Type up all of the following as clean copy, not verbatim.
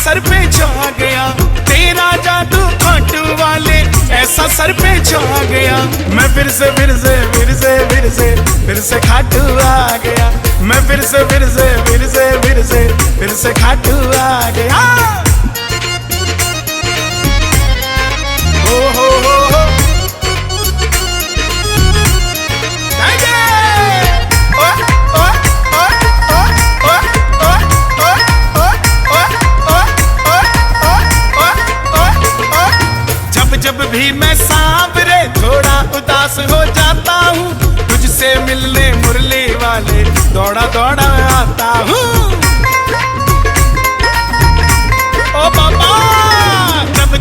Sir पे छा गया, तेरा जादू खाटू वाले ऐसा सर पे छा गया। मैं फिर से फिर से फिर से फिर से फिर से खाटू आ गया, मैं फिर से फिर से फिर से फिर से फिर से खाटू आ गया। ओ हो जब भी मैं सांवरे थोड़ा उदास हो जाता हूँ, तुझसे मिलने मुरली वाले दौड़ा दौड़ा आता हूँ। ओ बाबा,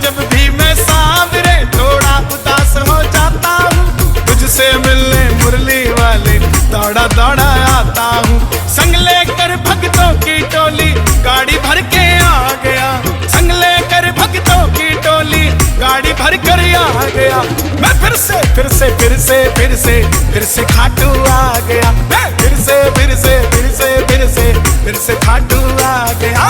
जब भी मैं सांवरे थोड़ा उदास हो जाता हूँ, तुझसे मिलने मुरली वाले दौड़ा दौड़ा आता हूँ। संग लेकर भक्तों की टोली गाड़ी भर के आ गया, संग लेकर भक्तों की टोली गाड़ी भर कर आ गया। मैं फिर से फिर से फिर से फिर से फिर से खाटू आ गया, मैं फिर से फिर से फिर से फिर से फिर से खाटू आ गया।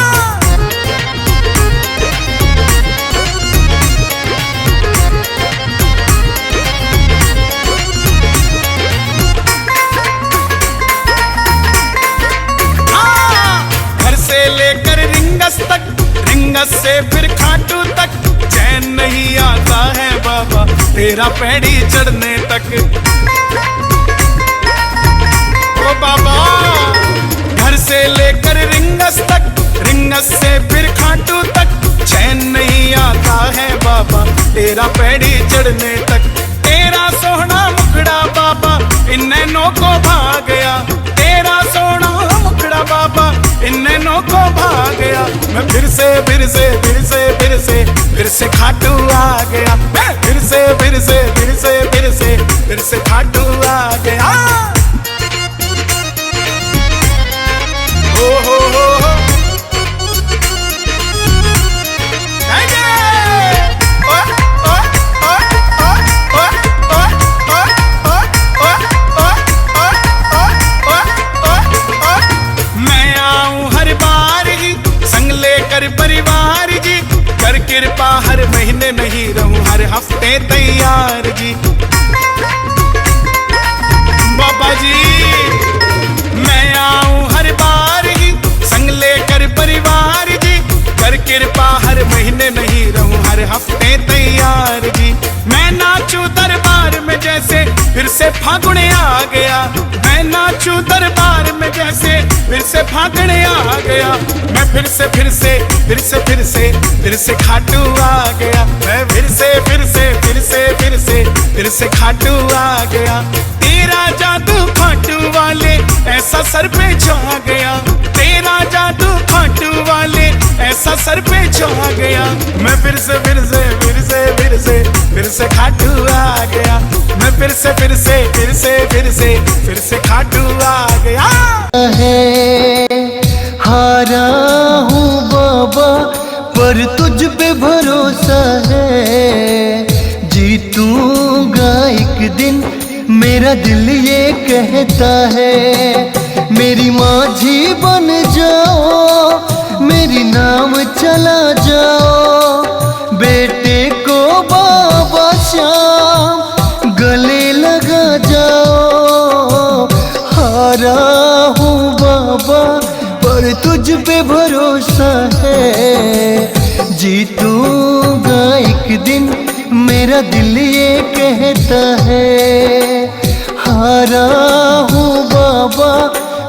घर से लेकर रिंगस तक, रिंगस से फिर खाटू तक, चैन नहीं आता है बाबा तेरा पैड़ी चढ़ने तक। ओ बाबा, घर से लेकर रिंगस तक, रिंगस से फिर खाटू तक, चैन नहीं आता है बाबा तेरा पैड़ी चढ़ने तक। तेरा सोहना मुखड़ा बाबा इन नैनों को भा गया, तेरा सोहना मुखड़ा बाबा इन नैनों को भा गया। मैं फिर से फिर से फिर से फिर से फिर से खाटू आ गया, मैं फिर से फिर से फिर से फिर से फिर से खाटू आ गया। हो मैं आऊं हर बार ही संग लेकर परिवार जी, कर कृपा हर महीने नहीं रहूं हर हफ्ते तैयार जी। बाबा जी, मैं आऊं हर बार ही संग लेकर परिवार जी, कर कृपा हर महीने नहीं रहूं हर हफ्ते तैयार जी। मैं नाचूं दरबार में जैसे फिर से फागुन आ गया, मैं नाचूं दरबार में जैसे फिर से फागुन आ गया। मैं फिर से फिर से फिर से फिर से फिर से खाटू आ गया, मैं फिर से फिर से फिर से फिर से फिर से खाटू आ गया। तेरा जादू खाटू वाले ऐसा सर पे छा गया, तेरा जादू खाटू वाले ऐसा सर पे छा गया। मैं फिर से फिर से फिर से फिर से फिर से खाटू आ गया, मैं फिर से फिर से फिर से फिर से फिर से खाटू आ गया। हारा हूँ बाबा पर तुझ पे भरोसा है, जीतूंगा एक दिन मेरा दिल ये कहता है। मेरी माझी बन जाओ, मेरी नाम चला जाओ, बेटे को बाबा श्याम गले लगा जाओ। हारा हूँ बाबा पर तुझ पे भरोसा है, जीतूंगा एक दिन मेरा दिल ये कहता है। हारा हूँ बाबा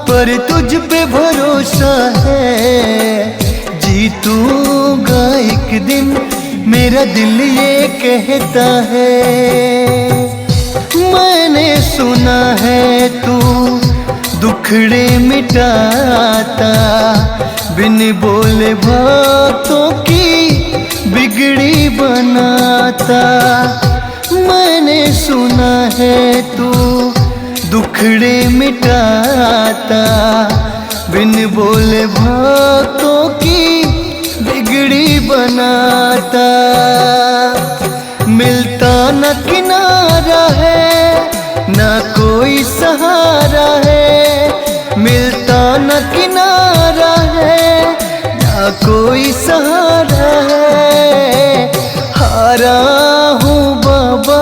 पर तुझ पे भरोसा है, जीतूंगा एक दिन मेरा दिल ये कहता है। मैंने सुना है तू दुखड़े मिटाता, बिन बोले बातों की बिगड़ी बनाता। मैंने सुना है तू दुखड़े मिटाता, बिन बोले बातों की बिगड़ी बनाता। मिलता न किनारा है न कोई सहारा है, मिलता न किनारा है न कोई सहारा है। हारा हूँ बाबा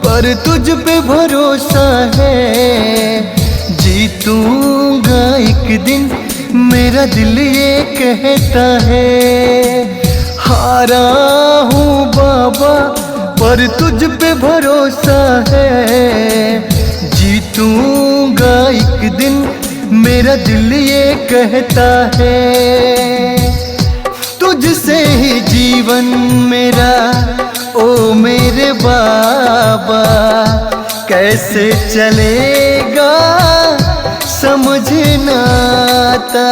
पर तुझ पे भरोसा है। जीतूंगा एक दिन मेरा दिल ये कहता है। हारा हूँ बाबा पर तुझ पे भरोसा है। जीतूंगा एक दिन मेरा दिल ये कहता है। तुझसे ही जीवन मेरा ओ मेरे बाबा, कैसे चलेगा समझ ना आता।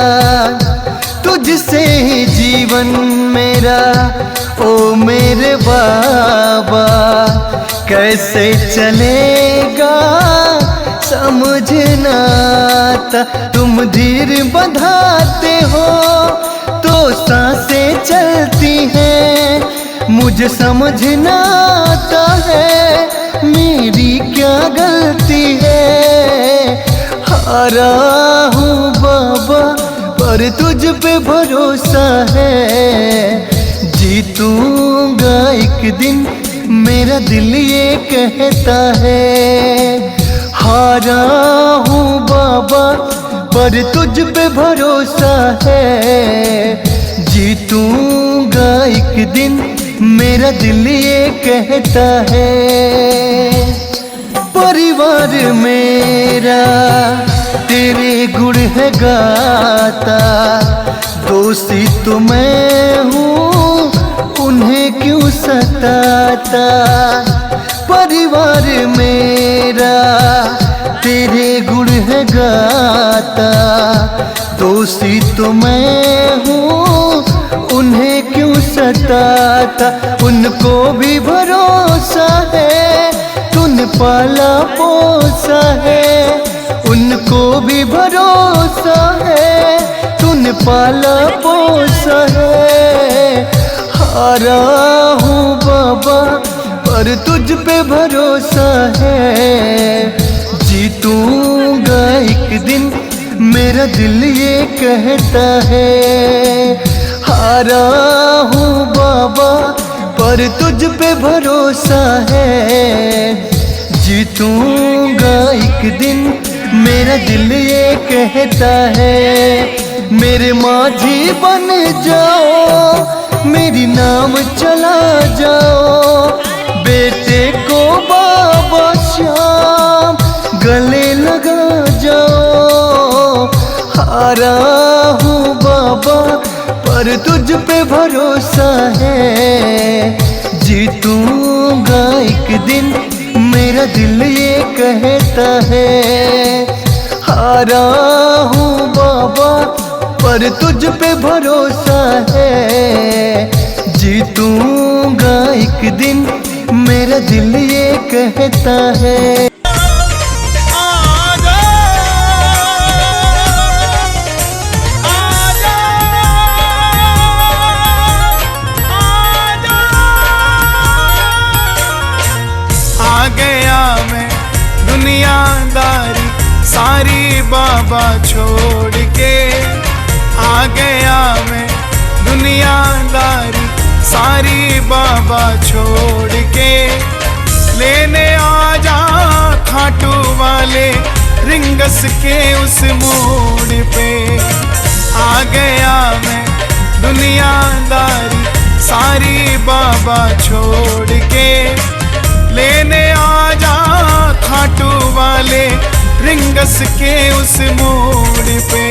तुझसे ही जीवन मेरा ओ मेरे बाबा, कैसे चलेगा समझ ना आता। तुम धीर बंधाते हो तो सांसें चलती हैं। मुझे समझ ना आता है मेरी क्या गलती है। हारा हूँ बाबा पर तुझ पे भरोसा है। जीतूंगा एक दिन मेरा दिल ये कहता है। हारा हूँ बाबा पर तुझ पे भरोसा है। जीतूंगा एक दिन मेरा दिल ये कहता है। परिवार मेरा तेरे गुण है गाता, दोषी तो मैं हूँ उन्हें क्यों सताता। परिवार मेरा तेरे गुण है गाता, दोषी तो मैं हूँ उन्हें क्यों सताता। उनको भी भरोसा है तूने पाला पोसा है। उनको भी भरोसा है तूने पाला पोसा है। हारा हूँ बाबा पर तुझ पे भरोसा है। जीतूंगा एक दिन मेरा दिल ये कहता है। हारा हूँ बाबा पर तुझ पे भरोसा है। जीतूंगा एक दिन मेरा दिल ये कहता है। मेरे माझी बन जाओ, मेरी नाम चला जाओ। बेटे को बाबा श्याम गले लगा जाओ। हारा हूँ बाबा पर तुझ पे भरोसा है। जीतूंगा एक दिन मेरा दिल ये कहता है। हारा हूँ बाबा पर तुझ पे भरोसा है। जीतूंगा एक दिन मेरा दिल ये कहता है। आ गया मैं दुनियादारी सारी बाबा छोड़ के। आ गया मैं दुनियादारी सारी बाबा छोड़ के। लेने आ जा खाटू वाले रिंगस के उस मोड़ पे। आ गया मैं दुनियादारी सारी बाबा छोड़ के। लेने आ जा खाटू वाले रिंगस के उस मोड़ पे।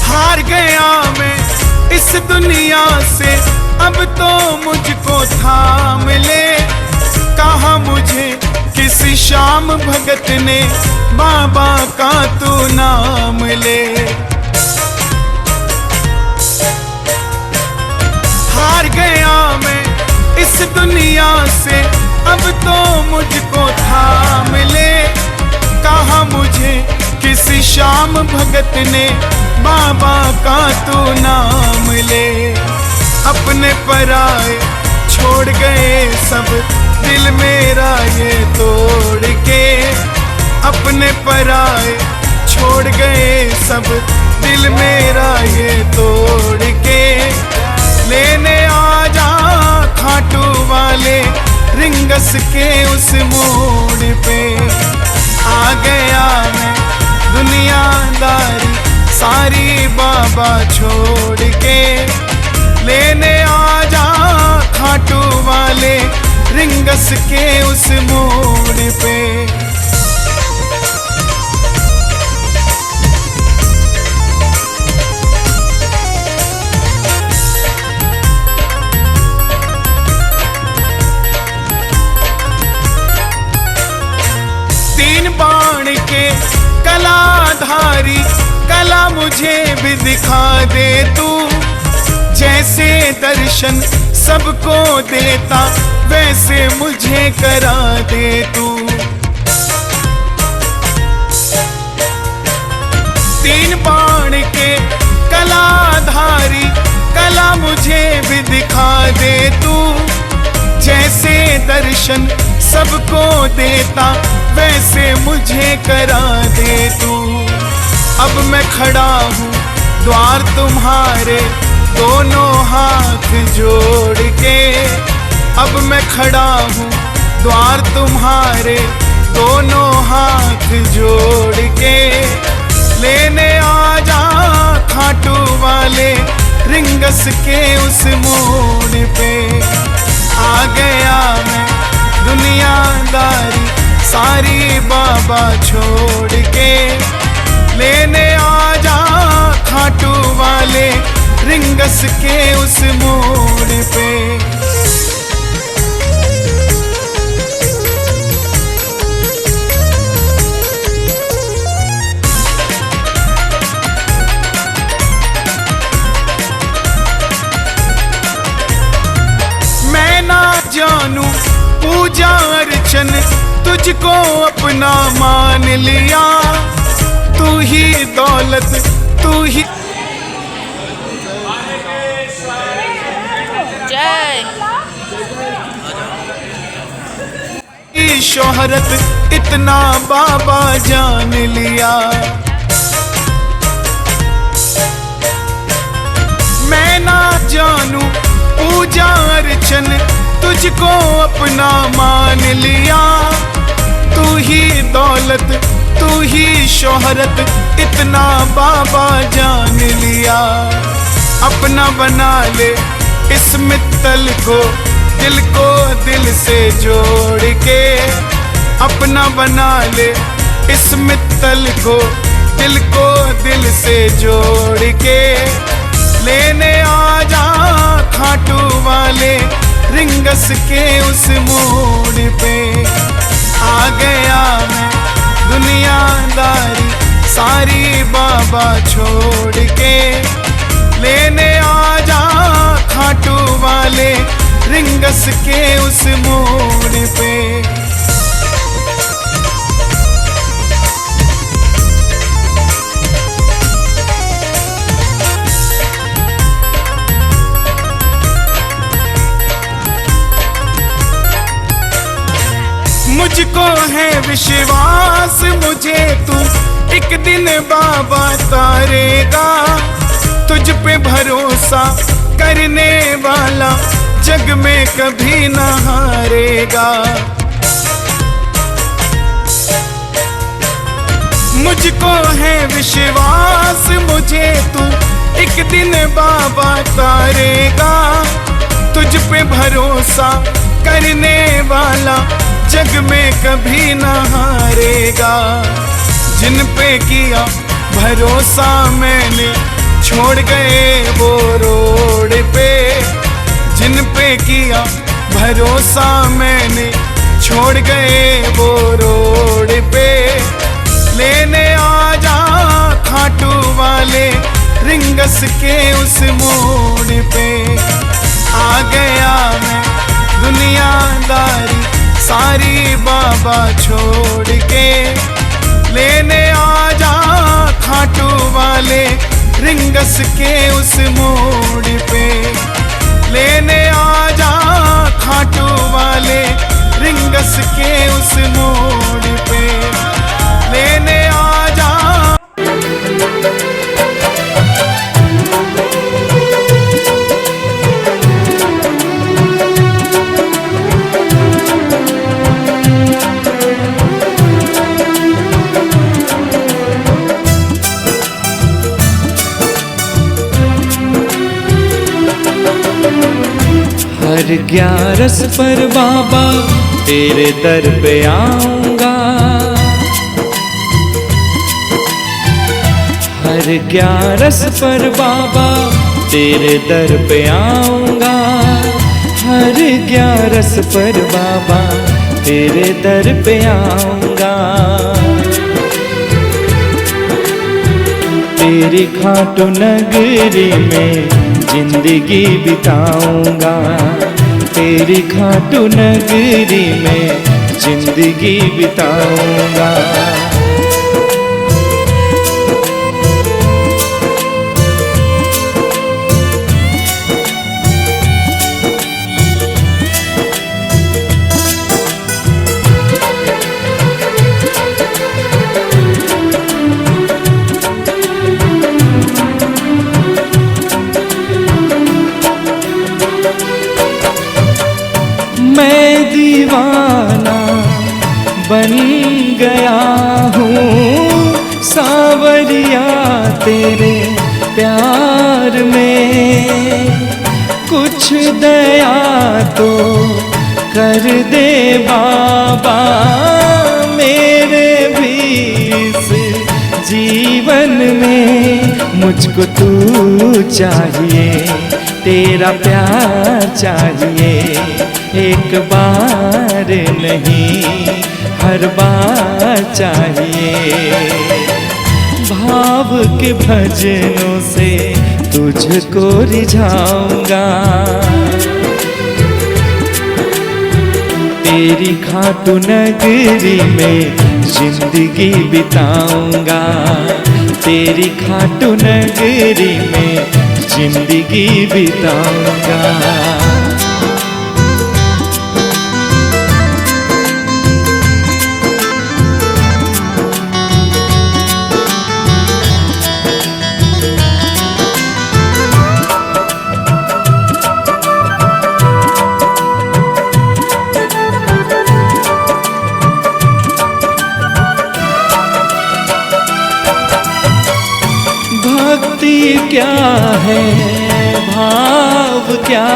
हार गया मैं इस दुनिया से, अब तो मुझको थाम ले। कहा मुझे किसी श्याम भगत ने बाबा का तू नाम ले। हार गया मैं इस दुनिया से, अब तो मुझको थाम ले। कहा मुझे किसी शाम भगत ने बाबा का तू नाम ले। अपने पराए छोड़ गए सब दिल मेरा ये तोड़ के। अपने पराए छोड़ गए सब दिल मेरा ये तोड़ के। लेने आजा खाटू वाले रिंगस के उस मोड़ पे। आ गया मैं दुनियादारी सारी बाबा छोड़ के। लेने आजा खाटू वाले रिंगस के उस मोड़ पे। बाण के कलाधारी कला मुझे भी दिखा दे तू। जैसे दर्शन सबको देता वैसे मुझे करा दे तू। तीन बाण के कलाधारी कला मुझे भी दिखा दे तू। जैसे दर्शन सबको देता वैसे मुझे करा दे तू। अब मैं खड़ा हूँ द्वार तुम्हारे दोनों हाथ जोड़ के। अब मैं खड़ा हूँ द्वार तुम्हारे दोनों हाथ जोड़ के। लेने आजा खाटू वाले रिंगस के उस मोड़ पे। आ गया मैं दुनियादारी सारी बाबा छोड़ के। लेने आजा खाटू वाले रिंगस के उस मोड़ पे। मैं ना जानू पूजा अर्चन तुझको अपना मान लिया। तू ही दौलत तू ही जय शोहरत इतना बाबा जान लिया। मैं ना जानू पूजा अर्चन तुझको अपना मान लिया। तू ही दौलत तू ही शोहरत इतना बाबा जान लिया। अपना बना ले इस मित्तल को दिल से जोड़ के। अपना बना ले इस मित्तल को दिल से जोड़ के। लेने आजा खाटू वाले रिंगस के उस मोड़ पे। आ गया मैं दुनियादारी सारी बाबा छोड़ के। लेने आजा खाटू वाले रिंगस के उस मोड़ पे। मुझको है विश्वास मुझे तू एक दिन बाबा तारेगा। तुझ पे भरोसा करने वाला जग में कभी न हारेगा। मुझको है विश्वास मुझे तू एक दिन बाबा तारेगा। तुझ पे भरोसा करने वाला जग में कभी न हारेगा। जिन पे किया भरोसा मैंने छोड़ गए वो रोड पे। जिन पे किया भरोसा मैंने छोड़ गए वो रोड पे। लेने आजा खाटू वाले रिंगस के उस मोड़ पे। आ गया मैं दुनियादारी सारी बाबा छोड़ के। लेने आजा खाटू वाले रिंगस के उस मोड़ पे, लेने आ जा खाटू वाले रिंगस के उस मोड़ पे, लेने आ जा। हर 11 पर बाबा तेरे दर पे आऊंगा, हर 11 पर बाबा तेरे दर पे आऊंगा, हर 11 पर बाबा तेरे दर पे आऊंगा। तेरी खाटू नगरी में जिंदगी बिताऊंगा, तेरी खाटू नगरी में जिंदगी बिताऊंगा। मैं दीवाना बन गया हूँ सावरिया तेरे प्यार में, कुछ दया तो कर दे बाबा मेरे भी इस जीवन में। मुझको तू चाहिए, तेरा प्यार चाहिए, एक बार नहीं हर बार चाहिए। भाव के भजनों से तुझको रिझाऊंगा, तेरी खाटू नगरी में जिंदगी बिताऊंगा, तेरी खाटू नगरी में जिंदगी बिताऊंगा। भक्ति क्या है, भाव क्या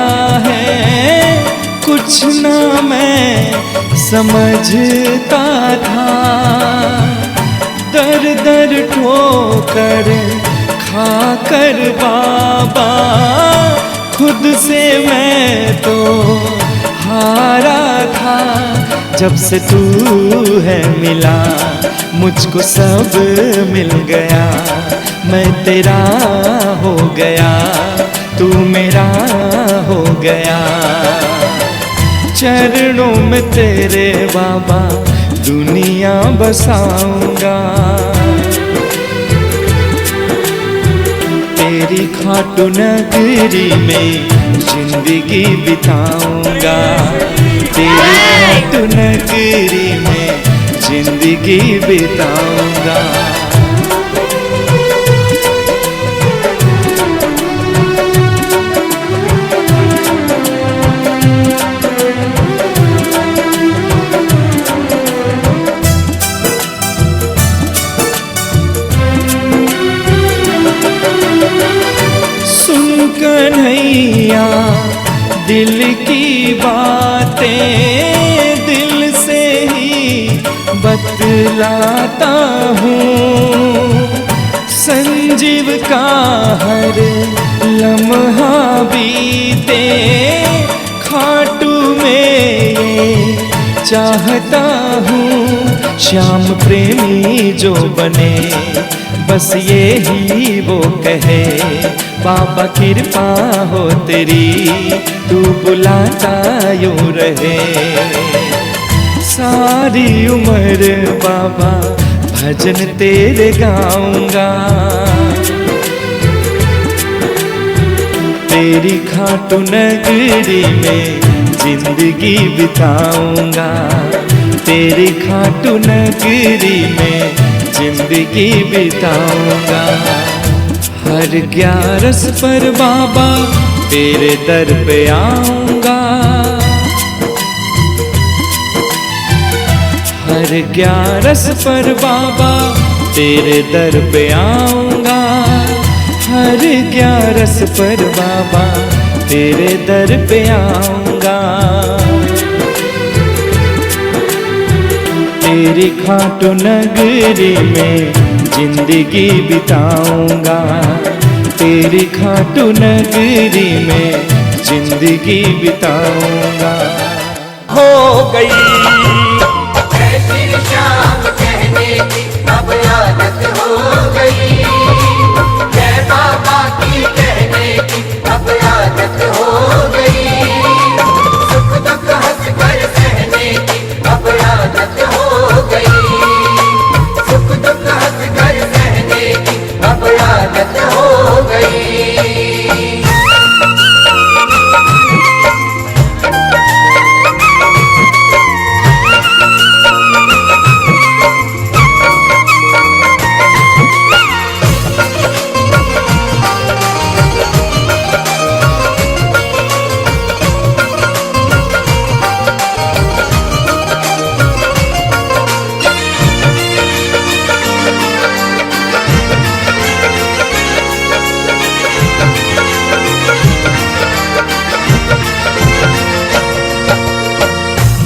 है, कुछ ना मैं समझता था। दर दर ठोकर खाकर बाबा खुद से मैं तो हारा था। जब से तू है मिला मुझको सब मिल गया, मैं तेरा हो गया तू मेरा हो गया। चरणों में तेरे बाबा दुनिया बसाऊंगा, तेरी खाटू नगरी में जिंदगी बिताऊंगा, तेरी खाटू नगरी में जिंदगी बिताऊंगा। सुन कन्हैया दिल की बातें दिल से ही बतलाता हूँ। संजीव का हर लम्हा बीते खाटू में ये चाहता हूँ। श्याम प्रेमी जो बने बस ये ही वो कहे, बाबा कृपा हो तेरी तू बुलाता यूं रहे। सारी उम्र बाबा भजन तेरे गाऊंगा, तेरी खाटू नगरी में जिंदगी बिताऊंगा, तेरी खाटू नगरी में जिंदगी बिताऊंगा। हर 11 पर बाबा तेरे दर पे आऊंगा, हर 11 पर बाबा तेरे दर पे आऊंगा, हर 11 पर बाबा तेरे दर पे आऊंगा। तेरी खाटू नगरी में जिंदगी बिताऊंगा, तेरी खाटू नगरी में जिंदगी बिताऊंगा। हो गई शाम कहने की अब आदत हो गई, जय बाबा की कहने की अब आदत हो गई, सुख दुख हंस कर सहने की अब आदत हो गई, सुख दुख हंस कर सहने की अब आदत हो गई।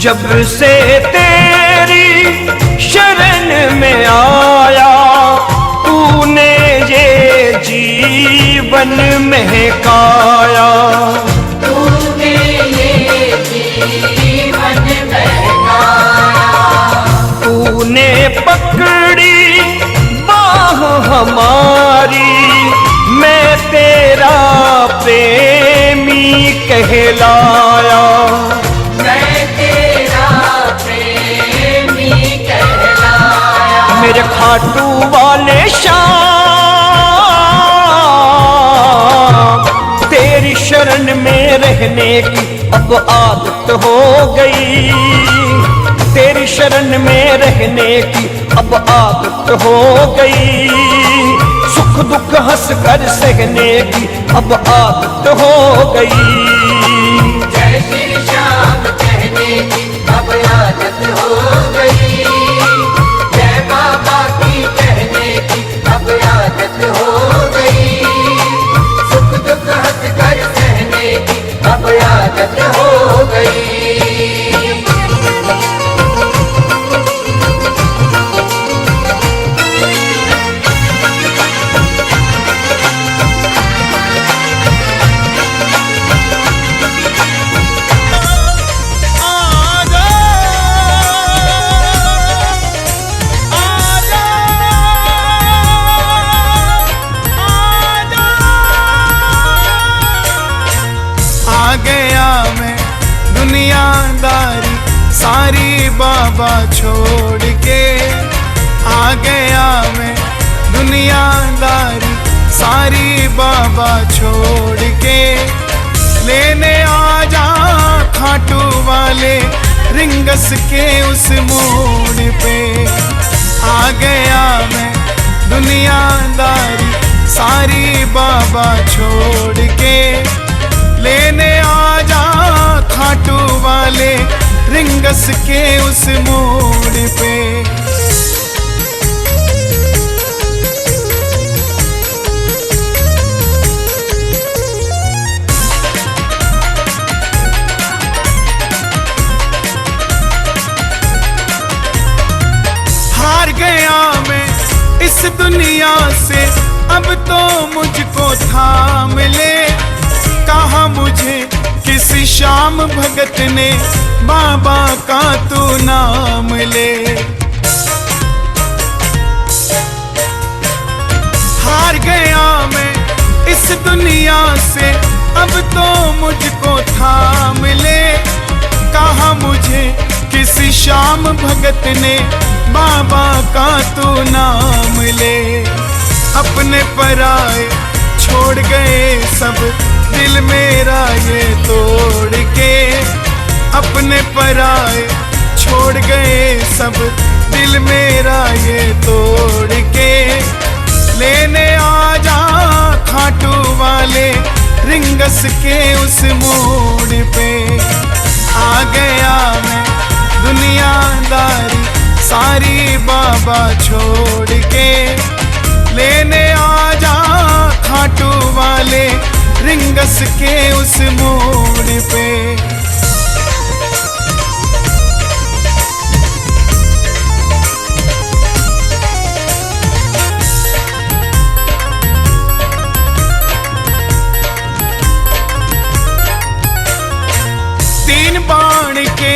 जब से तेरी शरण में आया, तूने ये जीवन महकाया, तूने ये जीवन महकाया, तूने पकड़ी बाह हमारी, मैं तेरा प्रेमी कहलाया, मेरे खाटू वाले श्याम तेरी शरण में रहने की अब आदत हो गई, तेरी शरण में रहने की अब आदत हो गई, सुख दुख हंस कर सहने की अब आदत हो गई। जय श्री श्याम कहने की अब आदत हो गई, जय बाबा की कहने की अब आदत हो गई, सुख दुख हंस कर सहने की अब आदत हो गई। दुनियादारी सारी बाबा छोड़ के आ गया मैं, दुनियादारी सारी बाबा छोड़ के, लेने आ जा खाटू वाले रिंगस के उस मोड़ पे। आ गया मैं दुनियादारी सारी बाबा छोड़ के, लेने आ जा खाटू वाले रिंगस के उस मोड़ पे। हार गया मैं इस दुनिया से, अब तो मुझको थाम ले, कहा मुझे किसी श्याम भगत ने बाबा का तू नाम ले। हार गया मैं इस दुनिया से, अब तो मुझको थाम ले, कहा मुझे किसी शाम भगत ने बाबा का तू नाम ले। अपने पराए छोड़ गए सब दिल मेरा ये तोड़ के। अपने पराए छोड़ गए सब दिल मेरा ये तोड़ के। लेने आ जा खाटू वाले रिंगस के उस मोड़ पे। आ गया मैं दुनियादारी सारी बाबा छोड़ के। लेने आ जा खाटू वाले रिंगस के उस मोड़ पे। तीन बाण के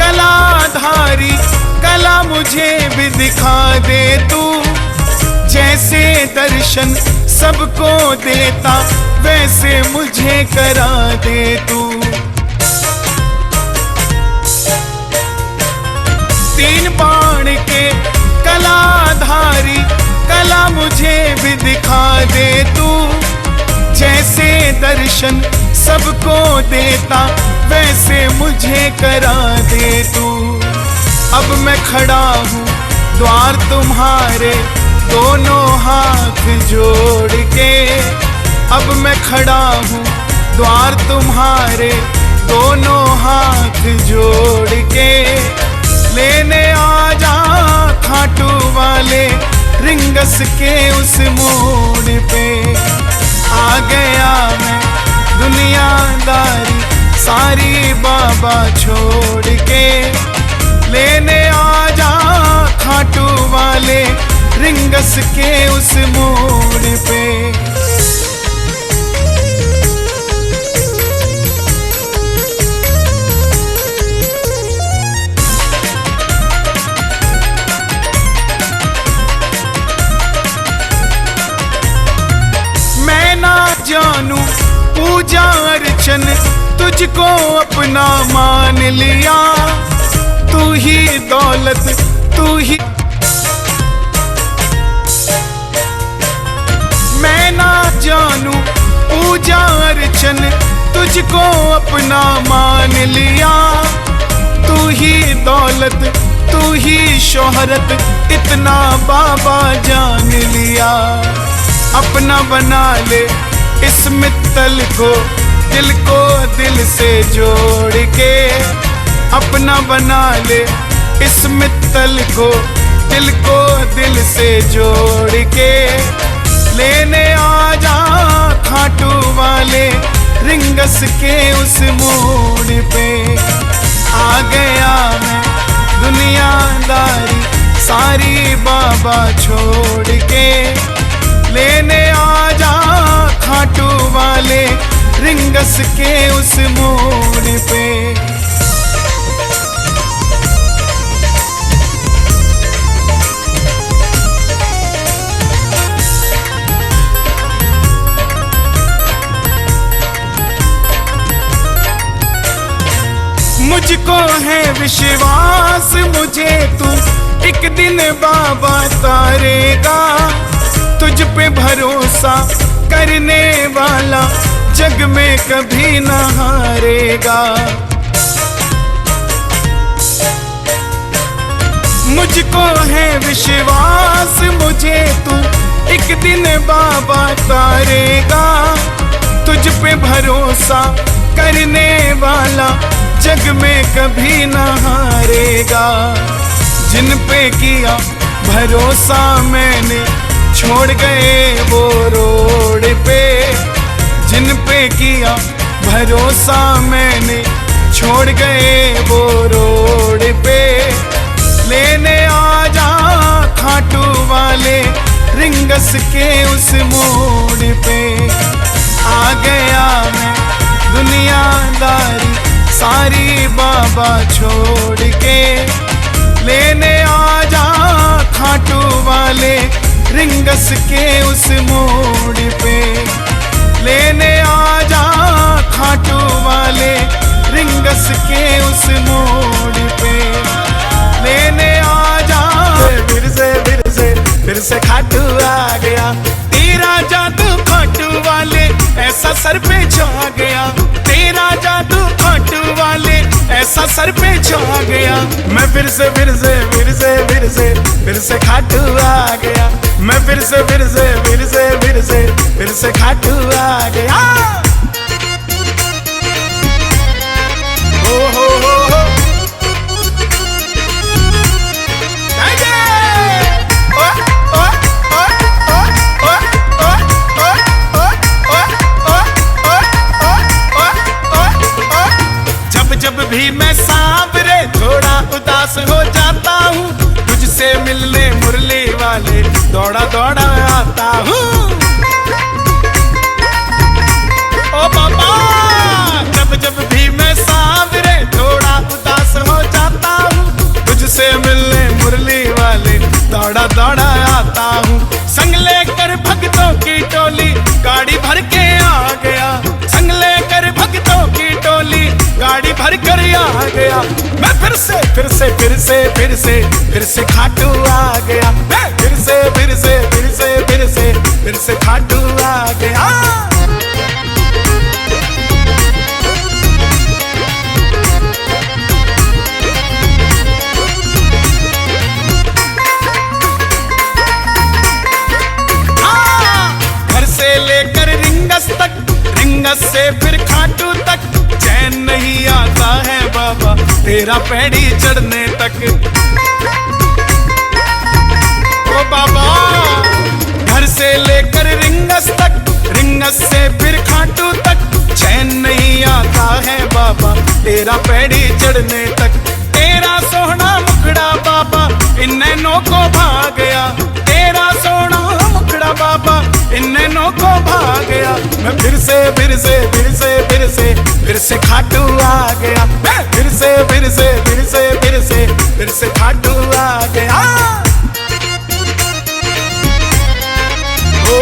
कलाधारी कला मुझे भी दिखा दे तू। जैसे दर्शन सबको देता वैसे मुझे करा दे तू। तीन बाण के कलाधारी कला मुझे भी दिखा दे तू। जैसे दर्शन सबको देता वैसे मुझे करा दे तू। अब मैं खड़ा हूँ द्वार तुम्हारे दोनों हाथ जोड़ के। अब मैं खड़ा हूँ द्वार तुम्हारे दोनों हाथ जोड़ के। लेने आ जा खाटू वाले रिंगस के उस मोड़ पे। आ गया मैं दुनियादारी सारी बाबा छोड़ के। लेने आ जा खाटू वाले रिंगस के उस मोड़ पे। मैं ना जानू पूजा अर्चन तुझको अपना मान लिया। तू ही दौलत तू ही। मैं ना जानू पूजा अर्चन तुझको अपना मान लिया। तू ही दौलत तू ही शोहरत इतना बाबा जान लिया। अपना बना ले इस मित्तल को दिल से जोड़ के। अपना बना ले इस मित्तल को दिल से जोड़ के। लेने आ जा खाटू वाले रिंगस के उस मोड़ पे। आ गया मैं दुनियादारी सारी बाबा छोड़ के। लेने आ जा खाटू वाले रिंगस के उस मोड़ पे। मुझको है विश्वास मुझे तू एक दिन बाबा तारेगा। तुझ पे भरोसा करने वाला जग में कभी न हारेगा। मुझको है विश्वास मुझे तू एक दिन बाबा तारेगा। तुझ पे भरोसा करने वाला जग में कभी न हारेगा। जिन पे किया भरोसा मैंने छोड़ गए वो रोड पे। जिन पे किया भरोसा मैंने छोड़ गए वो रोड पे। लेने आ जा खाटू वाले रिंगस के उस मोड़ पे। आ गया मैं दुनियादारी सारी बाबा छोड़ के। लेने आ जा खाटू वाले रिंगस के उस मोड़ पे। लेने आ जा खाटू वाले रिंगस के उस मोड़ पे। से खाटू आ गया। तेरा जादू खाटू वाले ऐसा सर पे छा गया। तेरा जादू खाटू वाले ऐसा सर पे छा गया। मैं फिर से खाटू आ गया। मैं फिर से खाटू आ गया। हो जब भी मैं सांवरे थोड़ा उदास हो जाता हूँ, तुझसे मिलने मुरली वाले दौड़ा दौड़ा आता हूँ। ओ बाबा, जब भी मैं सांवरे थोड़ा उदास हो जाता हूँ, तुझसे मिलने मुरली वाले दौड़ा दौड़ा आता हूँ। संग लेकर भक्तों की टोली गाड़ी भर के आ गया। संग लेकर भक्तों की टोली गाड़ी भर कर आ गया। मैं फिर से खाटू आ गया। मैं फिर से खाटू आ गया। घर से लेकर रिंगस तक, रिंगस से फिर खाटू तक, चैन नहीं आता है बाबा तेरा पैड़ी चढ़ने तक। ओ बाबा, घर से लेकर रिंगस तक, रिंगस से फिर खाटू तक, चैन नहीं आता है बाबा तेरा पैड़ी चढ़ने तक। तेरा सोहना मुखड़ा बाबा इन नैनों को भा गया। तेरा सोहना मुखड़ा बाबा इन नैनों को भा गया। मैं फिर से खाटू आ गया। मैं फिर से खाटू आ गया। हो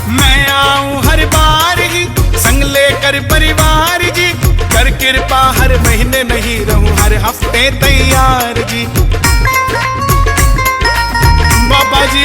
मैं आऊं हर बार ही संग लेकर परिवार जी, कर कृपा हर महीने नहीं रहूं हर हफ्ते तैयार जी। बाबा जी